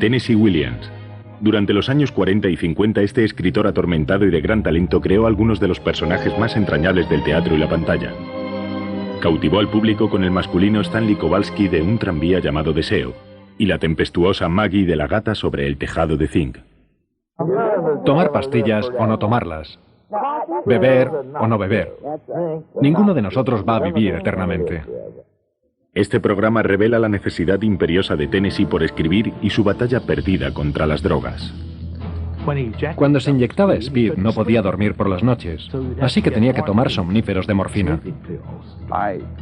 Tennessee Williams. Durante los años 40 y 50, este escritor atormentado y de gran talento creó algunos de los personajes más entrañables del teatro y la pantalla. Cautivó al público con el masculino Stanley Kowalski de Un tranvía llamado Deseo y la tempestuosa Maggie de La gata sobre el tejado de zinc. Tomar pastillas o no tomarlas. Beber o no beber. Ninguno de nosotros va a vivir eternamente. Este programa revela la necesidad imperiosa de Tennessee por escribir y su batalla perdida contra las drogas. Cuando se inyectaba Speed no podía dormir por las noches, así que tenía que tomar somníferos de morfina.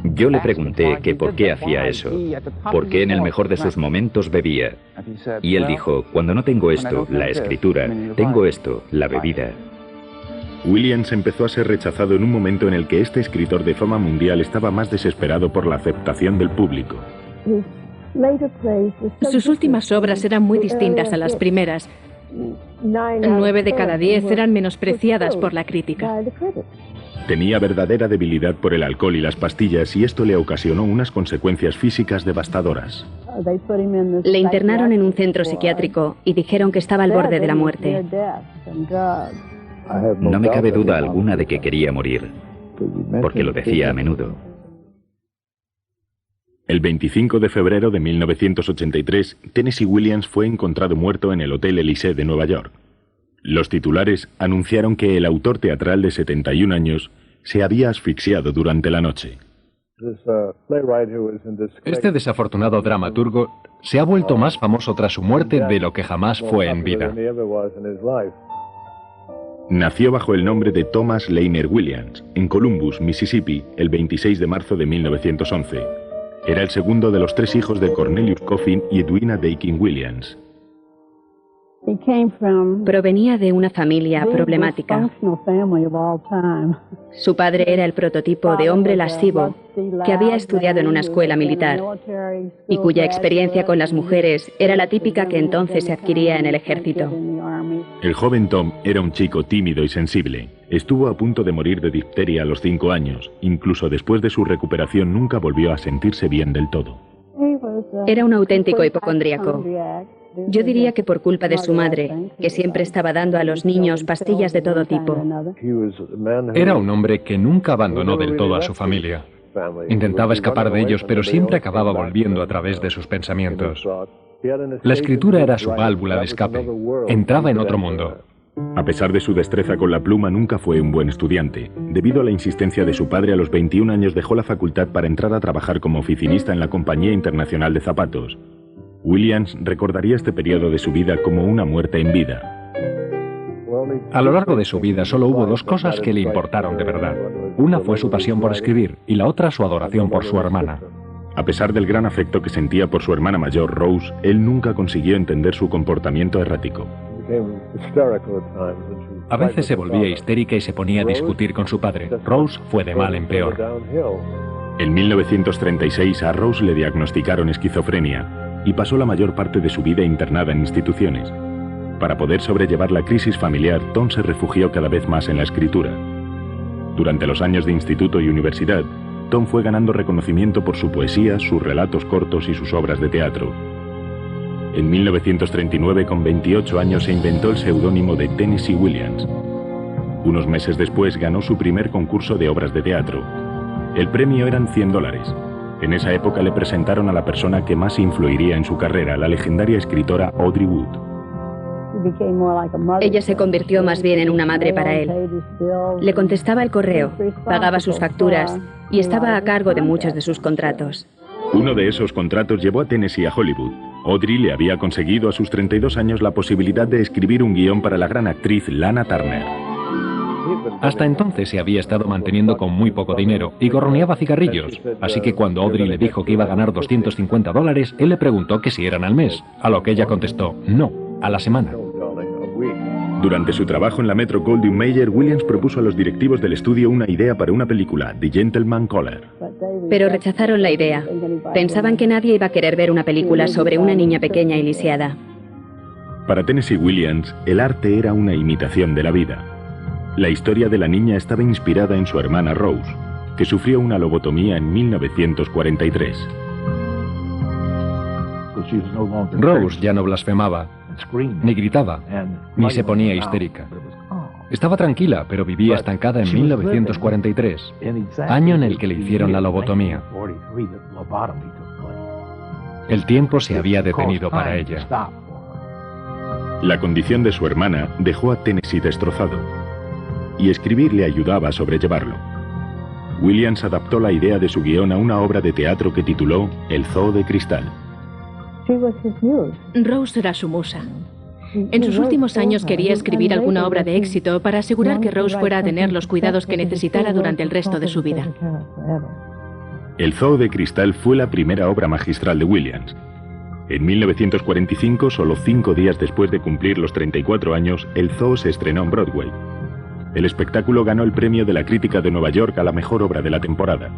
Yo le pregunté que por qué hacía eso, por qué en el mejor de sus momentos bebía. Y él dijo, cuando no tengo esto, la escritura, tengo esto, la bebida. Williams empezó a ser rechazado en un momento en el que este escritor de fama mundial estaba más desesperado por la aceptación del público. Sus últimas obras eran muy distintas a las primeras. 9 de cada 10 eran menospreciadas por la crítica. Tenía verdadera debilidad por el alcohol y las pastillas y esto le ocasionó unas consecuencias físicas devastadoras. Le internaron en un centro psiquiátrico y dijeron que estaba al borde de la muerte. No me cabe duda alguna de que quería morir, porque lo decía a menudo. El 25 de febrero de 1983, Tennessee Williams fue encontrado muerto en el Hotel Elysée de Nueva York. Los titulares anunciaron que el autor teatral de 71 años se había asfixiado durante la noche. Este desafortunado dramaturgo se ha vuelto más famoso tras su muerte de lo que jamás fue en vida. Nació bajo el nombre de Thomas Lanier Williams, en Columbus, Mississippi, el 26 de marzo de 1911. Era el segundo de los 3 hijos de Cornelius Coffin y Edwina Dakin Williams. Provenía de una familia problemática. Su padre era el prototipo de hombre lascivo que había estudiado en una escuela militar y cuya experiencia con las mujeres era la típica que entonces se adquiría en el ejército. El joven Tom era un chico tímido y sensible. Estuvo a punto de morir de difteria a los 5 años. Incluso después de su recuperación nunca volvió a sentirse bien del todo. Era un auténtico hipocondríaco. Yo diría que por culpa de su madre, que siempre estaba dando a los niños pastillas de todo tipo. Era un hombre que nunca abandonó del todo a su familia. Intentaba escapar de ellos, pero siempre acababa volviendo a través de sus pensamientos. La escritura era su válvula de escape. Entraba en otro mundo. A pesar de su destreza con la pluma, nunca fue un buen estudiante. Debido a la insistencia de su padre, a los 21 años dejó la facultad para entrar a trabajar como oficinista en la Compañía Internacional de Zapatos. Williams recordaría este periodo de su vida como una muerte en vida. A lo largo de su vida solo hubo 2 cosas que le importaron de verdad. Una fue su pasión por escribir y la otra su adoración por su hermana. A pesar del gran afecto que sentía por su hermana mayor, Rose, él nunca consiguió entender su comportamiento errático. A veces se volvía histérica y se ponía a discutir con su padre. Rose fue de mal en peor. En 1936 a Rose le diagnosticaron esquizofrenia y pasó la mayor parte de su vida internada en instituciones. Para poder sobrellevar la crisis familiar, Tom se refugió cada vez más en la escritura. Durante los años de instituto y universidad, Tom fue ganando reconocimiento por su poesía, sus relatos cortos y sus obras de teatro. En 1939, con 28 años, se inventó el seudónimo de Tennessee Williams. Unos meses después ganó su primer concurso de obras de teatro. El premio eran $100. En esa época le presentaron a la persona que más influiría en su carrera, la legendaria escritora Audrey Wood. Ella se convirtió más bien en una madre para él. Le contestaba el correo, pagaba sus facturas y estaba a cargo de muchos de sus contratos. Uno de esos contratos llevó a Tennessee a Hollywood. Audrey le había conseguido a sus 32 años la posibilidad de escribir un guión para la gran actriz Lana Turner. Hasta entonces se había estado manteniendo con muy poco dinero y gorroneaba cigarrillos, así que cuando Audrey le dijo que iba a ganar $250, él le preguntó que si eran al mes, a lo que ella contestó, no, a la semana. Durante su trabajo en la Metro-Goldwyn-Mayer, Williams propuso a los directivos del estudio una idea para una película, The Gentleman Caller. Pero rechazaron la idea. Pensaban que nadie iba a querer ver una película sobre una niña pequeña y lisiada. Para Tennessee Williams, el arte era una imitación de la vida. La historia de la niña estaba inspirada en su hermana Rose, que sufrió una lobotomía en 1943. Rose ya no blasfemaba, ni gritaba, ni se ponía histérica. Estaba tranquila, pero vivía estancada en 1943, año en el que le hicieron la lobotomía. El tiempo se había detenido para ella. La condición de su hermana dejó a Tennessee destrozado, y escribir le ayudaba a sobrellevarlo. Williams adaptó la idea de su guión a una obra de teatro que tituló El Zoo de Cristal. Rose era su musa. En sus últimos años quería escribir alguna obra de éxito para asegurar que Rose fuera a tener los cuidados que necesitara durante el resto de su vida. El Zoo de Cristal fue la primera obra magistral de Williams. En 1945, solo 5 días después de cumplir los 34 años, el Zoo se estrenó en Broadway. El espectáculo ganó el premio de la crítica de Nueva York a la mejor obra de la temporada.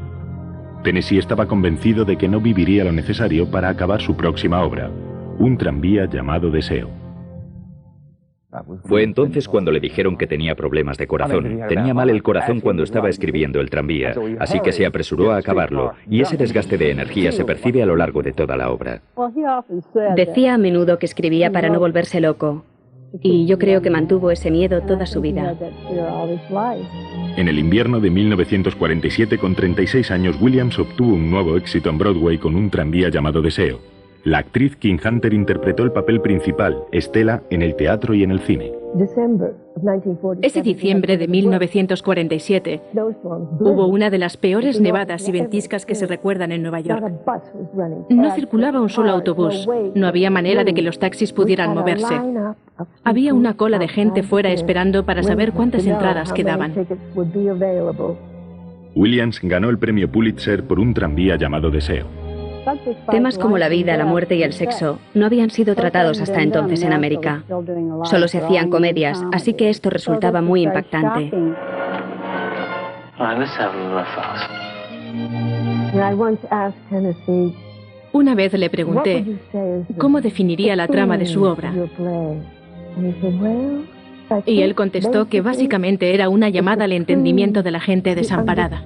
Tennessee estaba convencido de que no viviría lo necesario para acabar su próxima obra, un tranvía llamado Deseo. Fue entonces cuando le dijeron que tenía problemas de corazón. Tenía mal el corazón cuando estaba escribiendo el tranvía, así que se apresuró a acabarlo, y ese desgaste de energía se percibe a lo largo de toda la obra. Decía a menudo que escribía para no volverse loco, y yo creo que mantuvo ese miedo toda su vida. En el invierno de 1947, con 36 años, Williams obtuvo un nuevo éxito en Broadway con un tranvía llamado Deseo. La actriz Kim Hunter interpretó el papel principal, Estela, en el teatro y en el cine. Ese diciembre de 1947 hubo una de las peores nevadas y ventiscas que se recuerdan en Nueva York. No circulaba un solo autobús, no había manera de que los taxis pudieran moverse. Había una cola de gente fuera esperando para saber cuántas entradas quedaban. Williams ganó el premio Pulitzer por un tranvía llamado Deseo. Temas como la vida, la muerte y el sexo no habían sido tratados hasta entonces en América. Solo se hacían comedias, así que esto resultaba muy impactante. Una vez le pregunté cómo definiría la trama de su obra. Y él contestó que básicamente era una llamada al entendimiento de la gente desamparada.